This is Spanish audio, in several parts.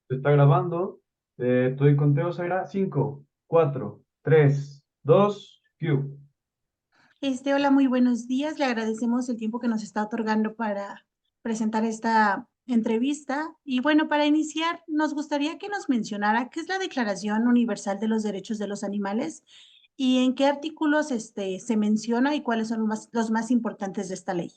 Se está grabando. Tu conteo será 5, 4, 3, 2, cue. Hola, muy buenos días. Le agradecemos el tiempo que nos está otorgando para presentar esta entrevista. Y bueno, para iniciar, nos gustaría que nos mencionara qué es la Declaración Universal de los Derechos de los Animales y en qué artículos se menciona y cuáles son los más importantes de esta ley.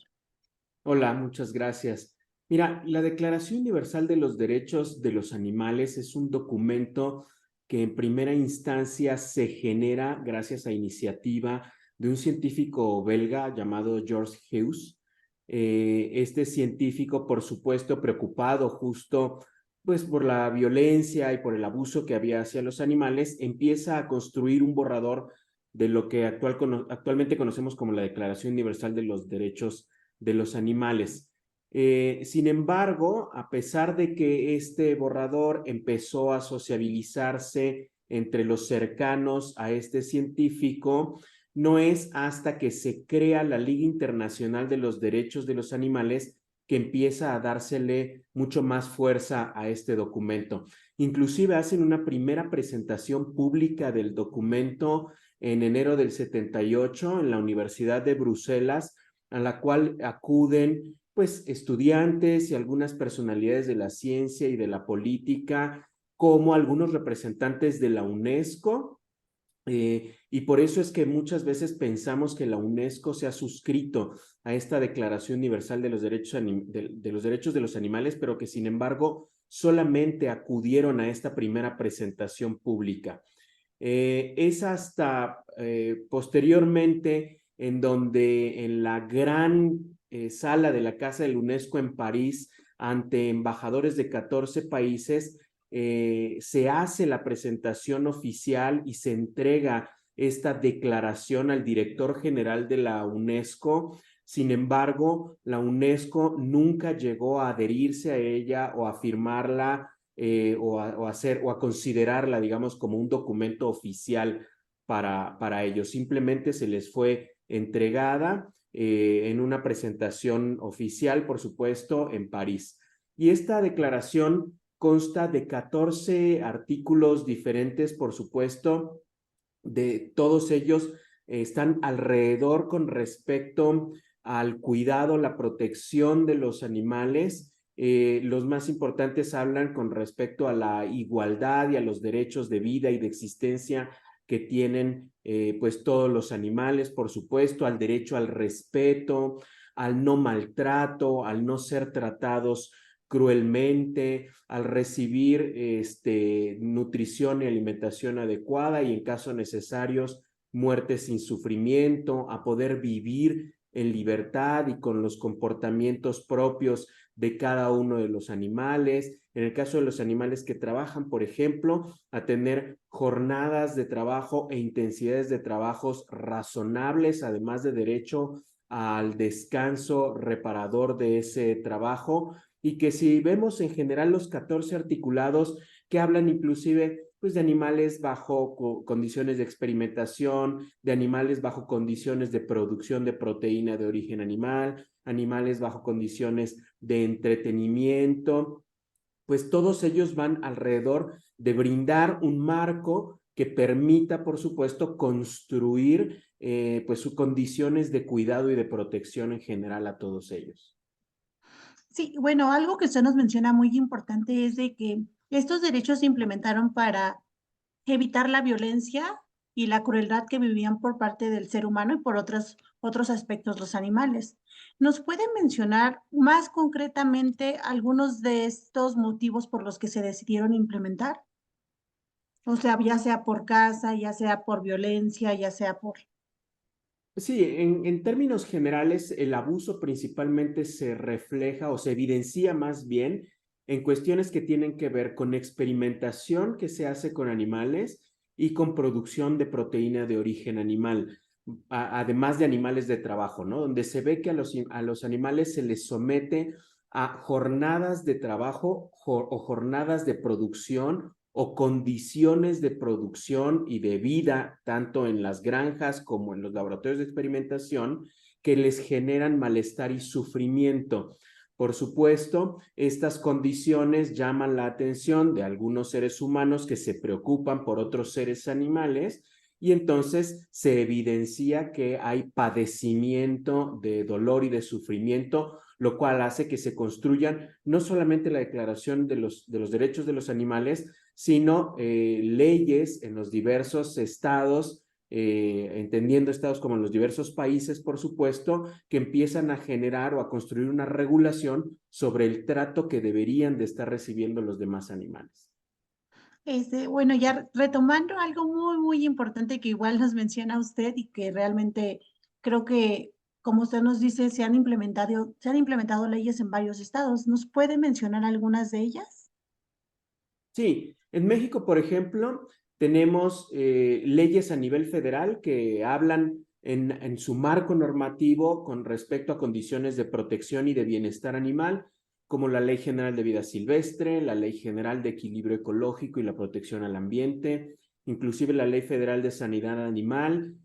Hola, muchas gracias. Mira, la Declaración Universal de los Derechos de los Animales es un documento que en primera instancia se genera gracias a iniciativa de un científico belga llamado George Hughes. Este científico, por supuesto, preocupado justo pues por la violencia y por el abuso que había hacia los animales, empieza a construir un borrador de lo que actualmente conocemos como la Declaración Universal de los Derechos de los animales. Sin embargo, a pesar de que este borrador empezó a sociabilizarse entre los cercanos a este científico, no es hasta que se crea la Liga Internacional de los Derechos de los Animales que empieza a dársele mucho más fuerza a este documento. Inclusive hacen una primera presentación pública del documento en enero del 78 en la Universidad de Bruselas, a la cual acuden pues estudiantes y algunas personalidades de la ciencia y de la política, como algunos representantes de la UNESCO, y por eso es que muchas veces pensamos que la UNESCO se ha suscrito a esta Declaración Universal de los Derechos de los Animales, pero que sin embargo solamente acudieron a esta primera presentación pública. Es hasta posteriormente en donde en la gran sala de la Casa de la UNESCO en París, ante embajadores de 14 países, se hace la presentación oficial y se entrega esta declaración al director general de la UNESCO. Sin embargo, la UNESCO nunca llegó a adherirse a ella o a firmarla, o a considerarla, digamos, como un documento oficial para ellos. Simplemente se les fue entregada en una presentación oficial, por supuesto, en París. Y esta declaración consta de 14 artículos diferentes, por supuesto. De todos ellos están alrededor con respecto al cuidado, la protección de los animales. Los más importantes hablan con respecto a la igualdad y a los derechos de vida y de existencia que tienen pues todos los animales, por supuesto, al derecho al respeto, al no maltrato, al no ser tratados cruelmente, al recibir nutrición y alimentación adecuada y en casos necesarios, muerte sin sufrimiento, a poder vivir en libertad y con los comportamientos propios de cada uno de los animales. En el caso de los animales que trabajan, por ejemplo, a tener jornadas de trabajo e intensidades de trabajos razonables, además de derecho al descanso reparador de ese trabajo, y que si vemos en general los 14 articulados que hablan inclusive pues de animales bajo condiciones de experimentación, de animales bajo condiciones de producción de proteína de origen animal, animales bajo condiciones de entretenimiento, pues todos ellos van alrededor de brindar un marco que permita, por supuesto, construir pues sus condiciones de cuidado y de protección en general a todos ellos. Sí, bueno, algo que usted nos menciona muy importante es de que estos derechos se implementaron para evitar la violencia y la crueldad que vivían por parte del ser humano y por otros aspectos los animales. ¿Nos puede mencionar más concretamente algunos de estos motivos por los que se decidieron implementar? O sea, ya sea por caza, ya sea por violencia, ya sea por... Sí, en términos generales, el abuso principalmente se refleja o se evidencia más bien en cuestiones que tienen que ver con experimentación que se hace con animales y con producción de proteína de origen animal, además de animales de trabajo, ¿no? Donde se ve que a los animales se les somete a jornadas de trabajo o jornadas de producción o condiciones de producción y de vida, tanto en las granjas como en los laboratorios de experimentación, que les generan malestar y sufrimiento. Por supuesto, estas condiciones llaman la atención de algunos seres humanos que se preocupan por otros seres animales y entonces se evidencia que hay padecimiento de dolor y de sufrimiento, lo cual hace que se construyan no solamente la Declaración de los Derechos de los Animales, sino leyes en los diversos estados, entendiendo estados como en los diversos países, por supuesto, que empiezan a generar o a construir una regulación sobre el trato que deberían de estar recibiendo los demás animales. Bueno, ya retomando algo muy importante que igual nos menciona usted y que realmente creo que, como usted nos dice, se han implementado leyes en varios estados. ¿Nos puede mencionar algunas de ellas? Sí, en México, por ejemplo, tenemos leyes a nivel federal que hablan en su marco normativo con respecto a condiciones de protección y de bienestar animal, como la Ley General de Vida Silvestre, la Ley General de Equilibrio Ecológico y la Protección al Ambiente, inclusive la Ley Federal de Sanidad Animal,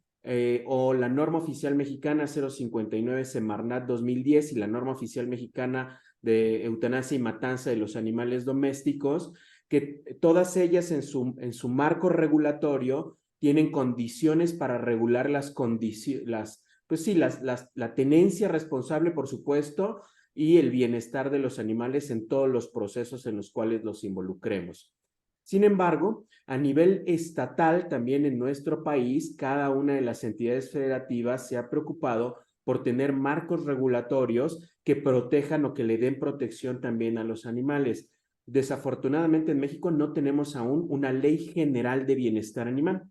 o la norma oficial mexicana 059 Semarnat 2010 y la norma oficial mexicana de eutanasia y matanza de los animales domésticos, que todas ellas en su marco regulatorio tienen condiciones para regular las condiciones, pues sí, la tenencia responsable, por supuesto, y el bienestar de los animales en todos los procesos en los cuales los involucremos. Sin embargo, a nivel estatal, también en nuestro país, cada una de las entidades federativas se ha preocupado por tener marcos regulatorios que protejan o que le den protección también a los animales. Desafortunadamente en México no tenemos aún una ley general de bienestar animal.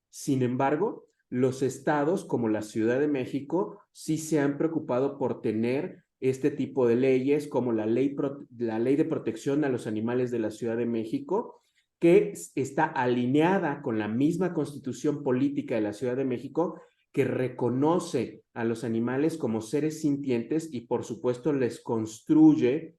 Sin embargo, los estados como la Ciudad de México sí se han preocupado por tener este tipo de leyes como la ley de protección a los animales de la Ciudad de México, que está alineada con la misma constitución política de la Ciudad de México, que reconoce a los animales como seres sintientes y por supuesto les construye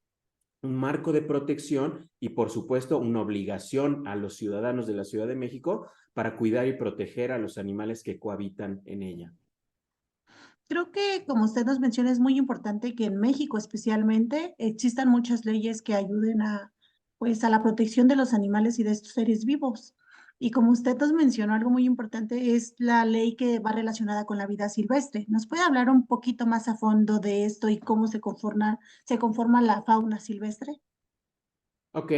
un marco de protección y por supuesto una obligación a los ciudadanos de la Ciudad de México para cuidar y proteger a los animales que cohabitan en ella. Creo que, como usted nos menciona, es muy importante que en México especialmente existan muchas leyes que ayuden pues, a la protección de los animales y de estos seres vivos. Y como usted nos mencionó, algo muy importante es la ley que va relacionada con la vida silvestre. ¿Nos puede hablar un poquito más a fondo de esto y cómo se conforma la fauna silvestre? Ok,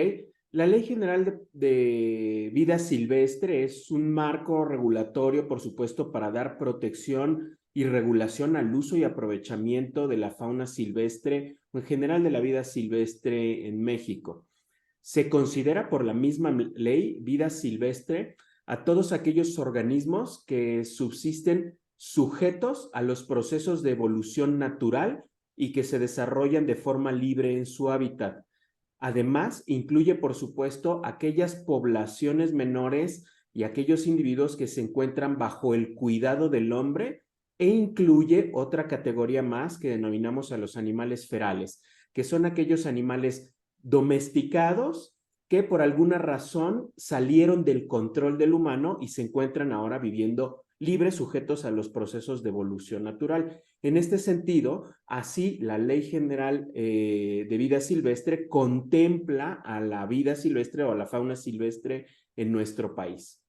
la Ley General de Vida Silvestre es un marco regulatorio, por supuesto, para dar protección y regulación al uso y aprovechamiento de la fauna silvestre o en general de la vida silvestre en México. Se considera por la misma ley vida silvestre a todos aquellos organismos que subsisten sujetos a los procesos de evolución natural y que se desarrollan de forma libre en su hábitat. Además, incluye, por supuesto, aquellas poblaciones menores y aquellos individuos que se encuentran bajo el cuidado del hombre e incluye otra categoría más que denominamos a los animales ferales, que son aquellos animales domesticados que por alguna razón salieron del control del humano y se encuentran ahora viviendo libres, sujetos a los procesos de evolución natural. En este sentido, así la Ley General de Vida Silvestre contempla a la vida silvestre o a la fauna silvestre en nuestro país.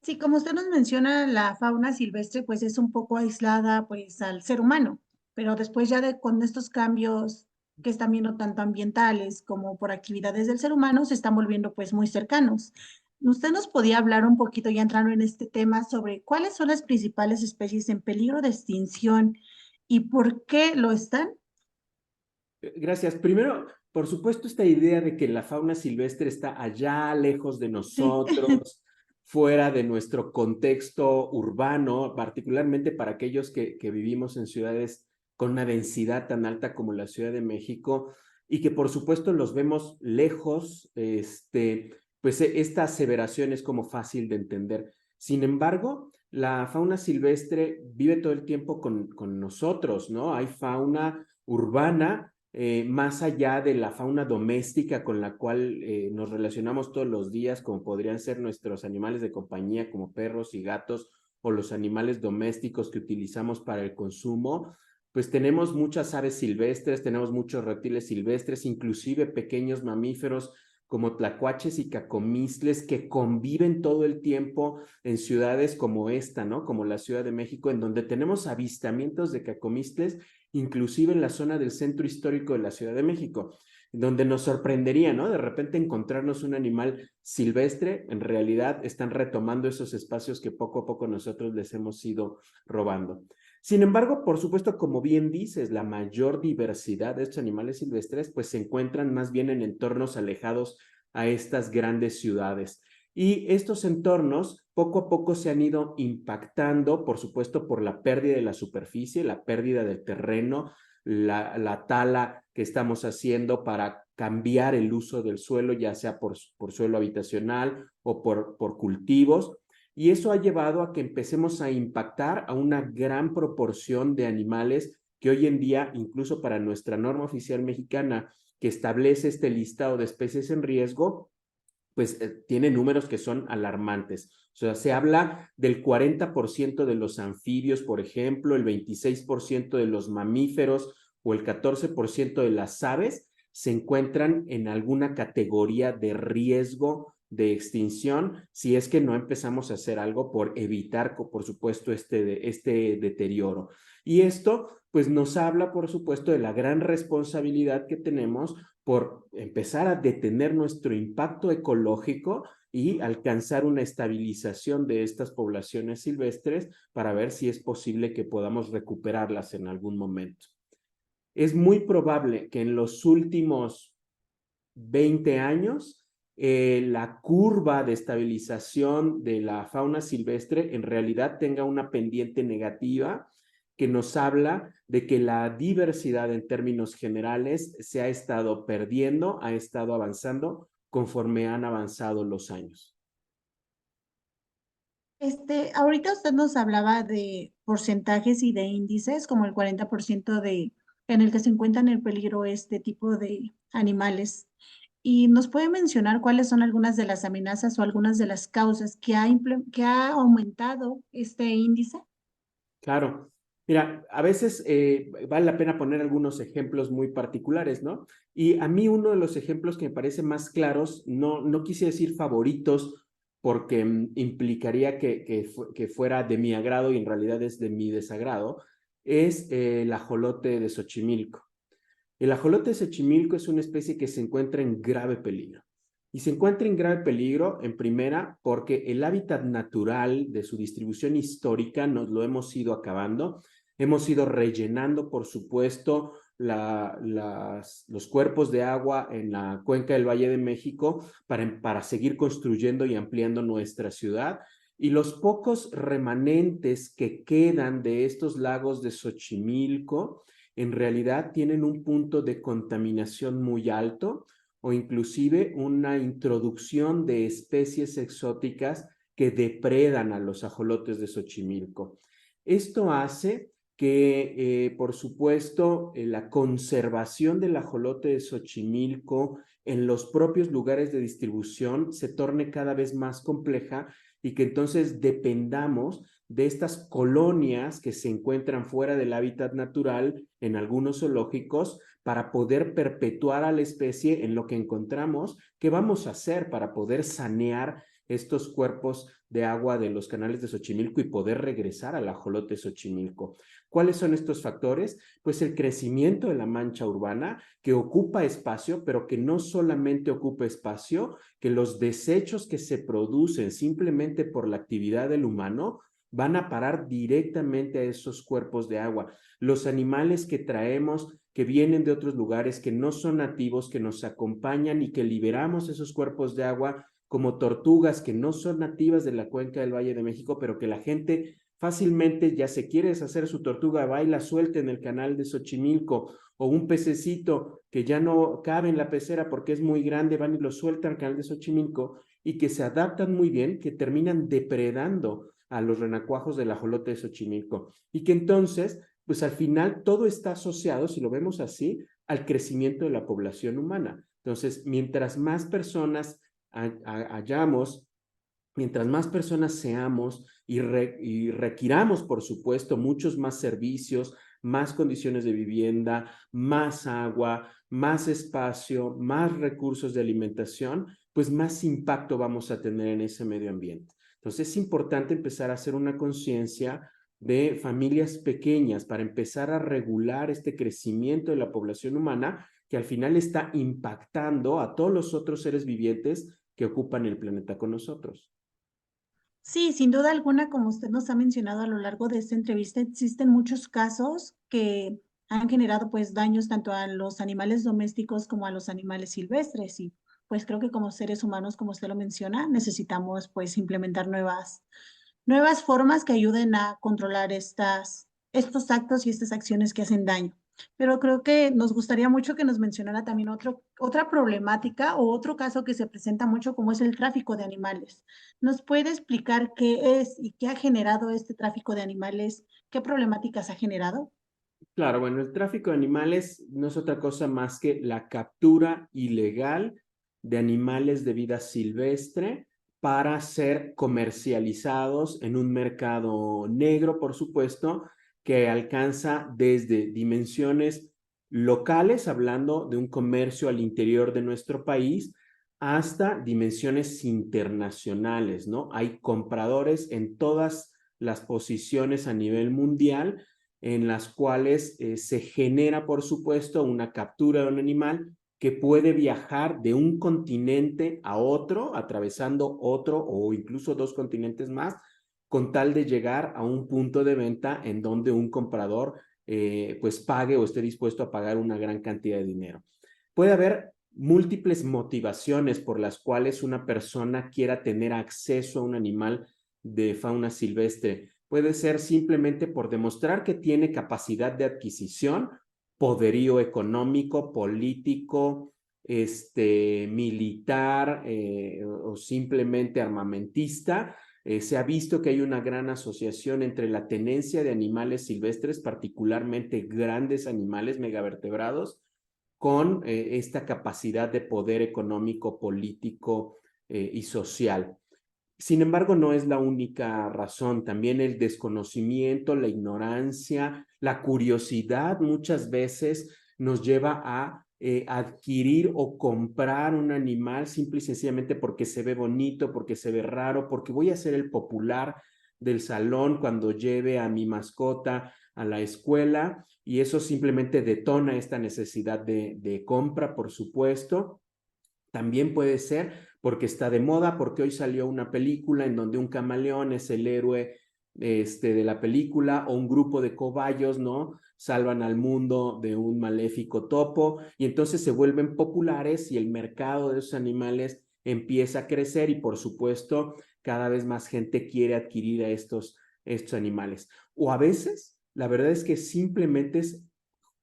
Sí, como usted nos menciona, la fauna silvestre pues es un poco aislada pues al ser humano, pero después ya con estos cambios que están viendo tanto ambientales como por actividades del ser humano se están volviendo pues muy cercanos. ¿Usted nos podía hablar un poquito ya entrando en este tema sobre cuáles son las principales especies en peligro de extinción y por qué lo están? Gracias. Primero, por supuesto, esta idea de que la fauna silvestre está allá, lejos de Sí. nosotros, fuera de nuestro contexto urbano, particularmente para aquellos que vivimos en ciudades con una densidad tan alta como la Ciudad de México, y que por supuesto los vemos lejos, pues esta aseveración es como fácil de entender. Sin embargo, la fauna silvestre vive todo el tiempo con nosotros, ¿no? Hay fauna urbana más allá de la fauna doméstica con la cual nos relacionamos todos los días, como podrían ser nuestros animales de compañía, como perros y gatos, o los animales domésticos que utilizamos para el consumo, pues tenemos muchas aves silvestres, tenemos muchos reptiles silvestres, inclusive pequeños mamíferos como tlacuaches y cacomixtles que conviven todo el tiempo en ciudades como esta, ¿no? Como la Ciudad de México, en donde tenemos avistamientos de cacomixtles, inclusive en la zona del centro histórico de la Ciudad de México, donde nos sorprendería, ¿no? De repente encontrarnos un animal silvestre, en realidad están retomando esos espacios que poco a poco nosotros les hemos ido robando. Sin embargo, por supuesto, como bien dices, la mayor diversidad de estos animales silvestres pues se encuentran más bien en entornos alejados a estas grandes ciudades. Y estos entornos poco a poco se han ido impactando, por supuesto, por la pérdida de la superficie, la pérdida del terreno, la tala que estamos haciendo para cambiar el uso del suelo, ya sea por suelo habitacional o por cultivos. Y eso ha llevado a que empecemos a impactar a una gran proporción de animales que hoy en día, incluso para nuestra norma oficial mexicana, que establece este listado de especies en riesgo, pues tiene números que son alarmantes. O sea, se habla del 40% de los anfibios, por ejemplo, el 26% de los mamíferos o el 14% de las aves se encuentran en alguna categoría de riesgo de extinción si es que no empezamos a hacer algo por evitar, por supuesto, este deterioro. Y esto, pues, nos habla, por supuesto, de la gran responsabilidad que tenemos por empezar a detener nuestro impacto ecológico y alcanzar una estabilización de estas poblaciones silvestres para ver si es posible que podamos recuperarlas en algún momento. Es muy probable que en los últimos 20 años la curva de estabilización de la fauna silvestre en realidad tenga una pendiente negativa que nos habla de que la diversidad en términos generales se ha estado perdiendo, ha estado avanzando conforme han avanzado los años. Ahorita usted nos hablaba de porcentajes y de índices, como el 40% en el que se encuentran en peligro este tipo de animales. ¿Y nos puede mencionar cuáles son algunas de las amenazas o algunas de las causas que ha aumentado este índice? Claro. Mira, a veces vale la pena poner algunos ejemplos muy particulares, ¿no? Y a mí uno de los ejemplos que me parece más claros, no quise decir favoritos porque implicaría que fuera de mi agrado y en realidad es de mi desagrado, es el ajolote de Xochimilco. El ajolote de Xochimilco es una especie que se encuentra en grave peligro. Y se encuentra en grave peligro, en primera, porque el hábitat natural de su distribución histórica nos lo hemos ido acabando. Hemos ido rellenando, por supuesto, los cuerpos de agua en la cuenca del Valle de México para seguir construyendo y ampliando nuestra ciudad. Y los pocos remanentes que quedan de estos lagos de Xochimilco en realidad tienen un punto de contaminación muy alto o inclusive una introducción de especies exóticas que depredan a los ajolotes de Xochimilco. Esto hace que, por supuesto, la conservación del ajolote de Xochimilco en los propios lugares de distribución se torne cada vez más compleja y que entonces dependamos de estas colonias que se encuentran fuera del hábitat natural en algunos zoológicos para poder perpetuar a la especie en lo que encontramos. ¿Qué vamos a hacer para poder sanear estos cuerpos de agua de los canales de Xochimilco y poder regresar al ajolote Xochimilco? ¿Cuáles son estos factores? Pues el crecimiento de la mancha urbana que ocupa espacio, pero que no solamente ocupa espacio, que los desechos que se producen simplemente por la actividad del humano van a parar directamente a esos cuerpos de agua. Los animales que traemos, que vienen de otros lugares, que no son nativos, que nos acompañan y que liberamos esos cuerpos de agua, como tortugas que no son nativas de la cuenca del Valle de México, pero que la gente fácilmente ya se quiere deshacer su tortuga, va y la suelta en el canal de Xochimilco, o un pececito que ya no cabe en la pecera porque es muy grande, van y lo sueltan al canal de Xochimilco y que se adaptan muy bien, que terminan depredando a los renacuajos del ajolote de Xochimilco y que entonces, pues al final todo está asociado, si lo vemos así, al crecimiento de la población humana. Entonces, mientras más personas hayamos, mientras más personas seamos y requiramos, por supuesto, muchos más servicios, más condiciones de vivienda, más agua, más espacio, más recursos de alimentación, pues más impacto vamos a tener en ese medio ambiente. Entonces es importante empezar a hacer una conciencia de familias pequeñas para empezar a regular este crecimiento de la población humana que al final está impactando a todos los otros seres vivientes que ocupan el planeta con nosotros. Sí, sin duda alguna, como usted nos ha mencionado a lo largo de esta entrevista, existen muchos casos que han generado pues daños tanto a los animales domésticos como a los animales silvestres y pues creo que como seres humanos, como usted lo menciona, necesitamos pues implementar nuevas formas que ayuden a controlar estos actos y estas acciones que hacen daño. Pero creo que nos gustaría mucho que nos mencionara también otra problemática o otro caso que se presenta mucho como es el tráfico de animales. ¿Nos puede explicar qué es y qué ha generado este tráfico de animales? ¿Qué problemáticas ha generado? Claro, bueno, el tráfico de animales no es otra cosa más que la captura ilegal de animales de vida silvestre para ser comercializados en un mercado negro, por supuesto, que alcanza desde dimensiones locales, hablando de un comercio al interior de nuestro país, hasta dimensiones internacionales, ¿no? Hay compradores en todas las posiciones a nivel mundial en las cuales se genera, por supuesto, una captura de un animal que puede viajar de un continente a otro, atravesando otro o incluso dos continentes más, con tal de llegar a un punto de venta en donde un comprador pues pague o esté dispuesto a pagar una gran cantidad de dinero. Puede haber múltiples motivaciones por las cuales una persona quiera tener acceso a un animal de fauna silvestre. Puede ser simplemente por demostrar que tiene capacidad de adquisición, poderío económico, político, militar o simplemente armamentista. Se ha visto que hay una gran asociación entre la tenencia de animales silvestres, particularmente grandes animales megavertebrados, con esta capacidad de poder económico, político y social. Sin embargo, no es la única razón. También el desconocimiento, la ignorancia, la curiosidad muchas veces nos lleva a adquirir o comprar un animal simple y sencillamente porque se ve bonito, porque se ve raro, porque voy a ser el popular del salón cuando lleve a mi mascota a la escuela y eso simplemente detona esta necesidad de compra, por supuesto. También puede ser porque está de moda, porque hoy salió una película en donde un camaleón es el héroe de la película o un grupo de cobayos, ¿no? Salvan al mundo de un maléfico topo y entonces se vuelven populares y el mercado de esos animales empieza a crecer y por supuesto cada vez más gente quiere adquirir a estos animales. O a veces, la verdad es que simplemente es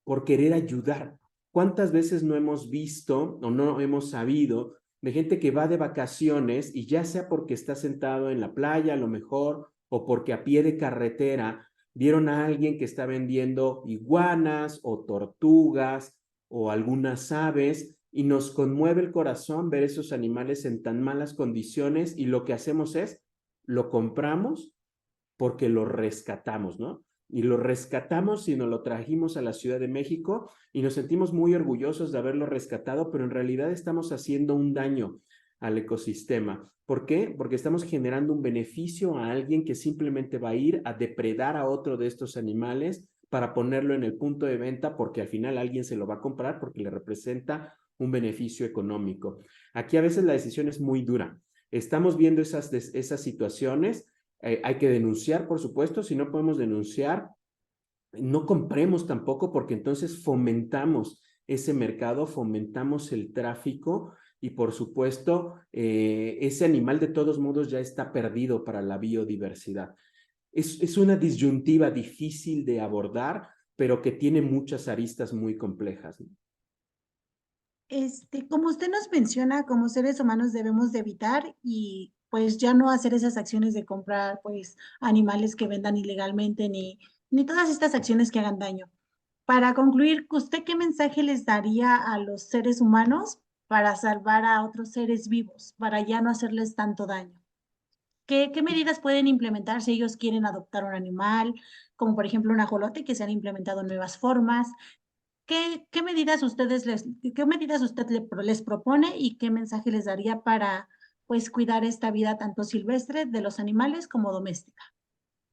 por querer ayudar. ¿Cuántas veces no hemos visto o no hemos sabido de gente que va de vacaciones y ya sea porque está sentado en la playa a lo mejor o porque a pie de carretera vieron a alguien que está vendiendo iguanas o tortugas o algunas aves y nos conmueve el corazón ver esos animales en tan malas condiciones y lo que hacemos es lo compramos porque lo rescatamos, ¿no? Y lo rescatamos y nos lo trajimos a la Ciudad de México y nos sentimos muy orgullosos de haberlo rescatado, pero en realidad estamos haciendo un daño al ecosistema. ¿Por qué? Porque estamos generando un beneficio a alguien que simplemente va a ir a depredar a otro de estos animales para ponerlo en el punto de venta porque al final alguien se lo va a comprar porque le representa un beneficio económico. Aquí a veces la decisión es muy dura. Estamos viendo esas situaciones. Hay que denunciar, por supuesto. Si no podemos denunciar, no compremos tampoco porque entonces fomentamos ese mercado, fomentamos el tráfico y por supuesto ese animal de todos modos ya está perdido para la biodiversidad. Es una disyuntiva difícil de abordar, pero que tiene muchas aristas muy complejas, ¿no? Como usted nos menciona, como seres humanos debemos de evitar y pues ya no hacer esas acciones de comprar pues animales que vendan ilegalmente ni todas estas acciones que hagan daño. Para concluir, ¿usted qué mensaje les daría a los seres humanos para salvar a otros seres vivos, para ya no hacerles tanto daño? ¿Qué medidas pueden implementar si ellos quieren adoptar un animal, como por ejemplo un ajolote, que se han implementado nuevas formas? ¿Qué medidas qué medidas usted les propone y qué mensaje les daría para, pues, cuidar esta vida tanto silvestre de los animales como doméstica?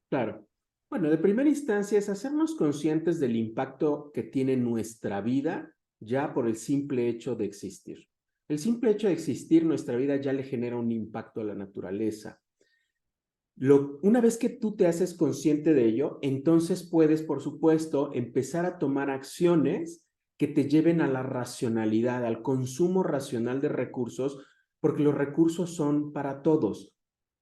Claro. Bueno, de primera instancia es hacernos conscientes del impacto que tiene nuestra vida ya por el simple hecho de existir. El simple hecho de existir, nuestra vida ya le genera un impacto a la naturaleza. Una vez que tú te haces consciente de ello, entonces puedes, por supuesto, empezar a tomar acciones que te lleven a la racionalidad, al consumo racional de recursos, porque los recursos son para todos,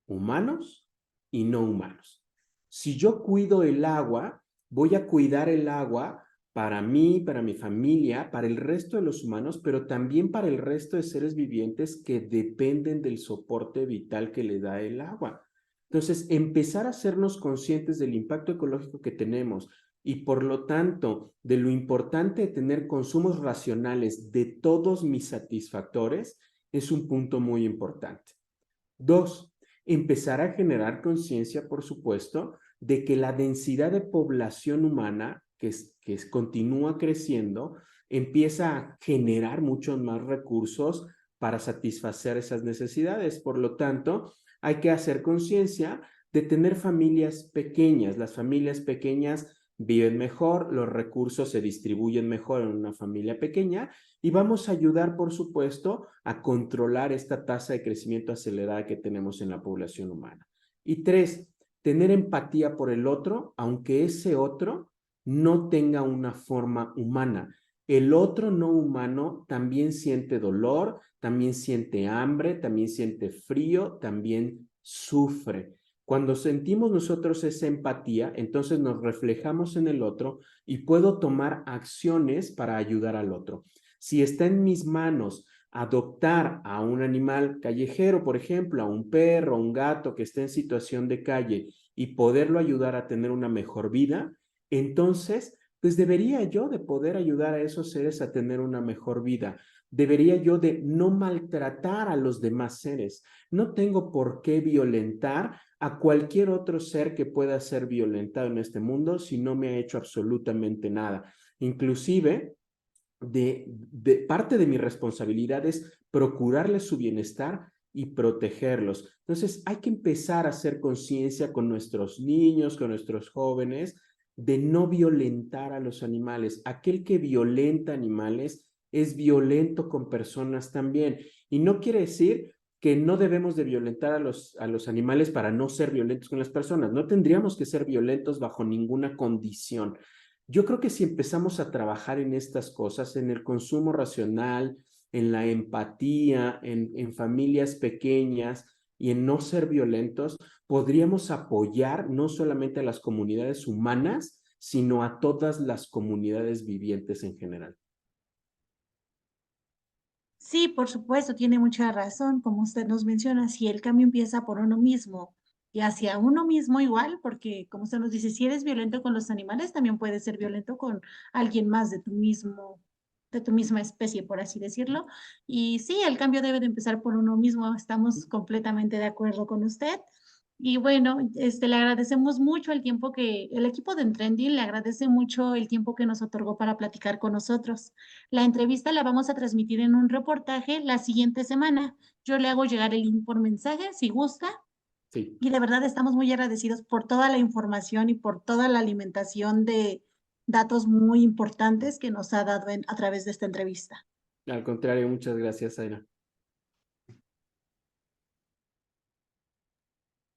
humanos y no humanos. Si yo cuido el agua, voy a cuidar el agua para mí, para mi familia, para el resto de los humanos, pero también para el resto de seres vivientes que dependen del soporte vital que le da el agua. Entonces, empezar a hacernos conscientes del impacto ecológico que tenemos y por lo tanto de lo importante de tener consumos racionales de todos mis satisfactores es un punto muy importante. 2, empezar a generar conciencia, por supuesto, de que la densidad de población humana continúa creciendo, empieza a generar muchos más recursos para satisfacer esas necesidades. Por lo tanto, hay que hacer conciencia de tener familias pequeñas. Las familias pequeñas viven mejor, los recursos se distribuyen mejor en una familia pequeña y vamos a ayudar, por supuesto, a controlar esta tasa de crecimiento acelerada que tenemos en la población humana. Y 3, tener empatía por el otro, aunque ese otro no tenga una forma humana. El otro no humano también siente dolor, también siente hambre, también siente frío, también sufre. Cuando sentimos nosotros esa empatía, entonces nos reflejamos en el otro y puedo tomar acciones para ayudar al otro. Si está en mis manos adoptar a un animal callejero, por ejemplo, a un perro, a un gato que esté en situación de calle y poderlo ayudar a tener una mejor vida, entonces, pues debería yo de poder ayudar a esos seres a tener una mejor vida. Debería yo de no maltratar a los demás seres. No tengo por qué violentar a cualquier otro ser que pueda ser violentado en este mundo si no me ha hecho absolutamente nada. Inclusive, parte de mi responsabilidad es procurarles su bienestar y protegerlos. Entonces, hay que empezar a hacer conciencia con nuestros niños, con nuestros jóvenes, de no violentar a los animales. Aquel que violenta animales es violento con personas también. Y no quiere decir que no debemos de violentar a los animales para no ser violentos con las personas. No tendríamos que ser violentos bajo ninguna condición. Yo creo que si empezamos a trabajar en estas cosas, en el consumo racional, en la empatía, en familias pequeñas y en no ser violentos, podríamos apoyar no solamente a las comunidades humanas, sino a todas las comunidades vivientes en general. Sí, por supuesto, tiene mucha razón, como usted nos menciona, si el cambio empieza por uno mismo y hacia uno mismo igual, porque como usted nos dice, si eres violento con los animales, también puedes ser violento con alguien más de tu misma especie, por así decirlo. Y sí, el cambio debe de empezar por uno mismo, estamos completamente de acuerdo con usted. Y bueno, le agradecemos mucho el equipo de Trending le agradece mucho el tiempo que nos otorgó para platicar con nosotros. La entrevista la vamos a transmitir en un reportaje la siguiente semana. Yo le hago llegar el link por mensaje si gusta. Sí, Y de verdad estamos muy agradecidos por toda la información y por toda la alimentación de datos muy importantes que nos ha dado a través de esta entrevista. al contrario, muchas gracias, Aira.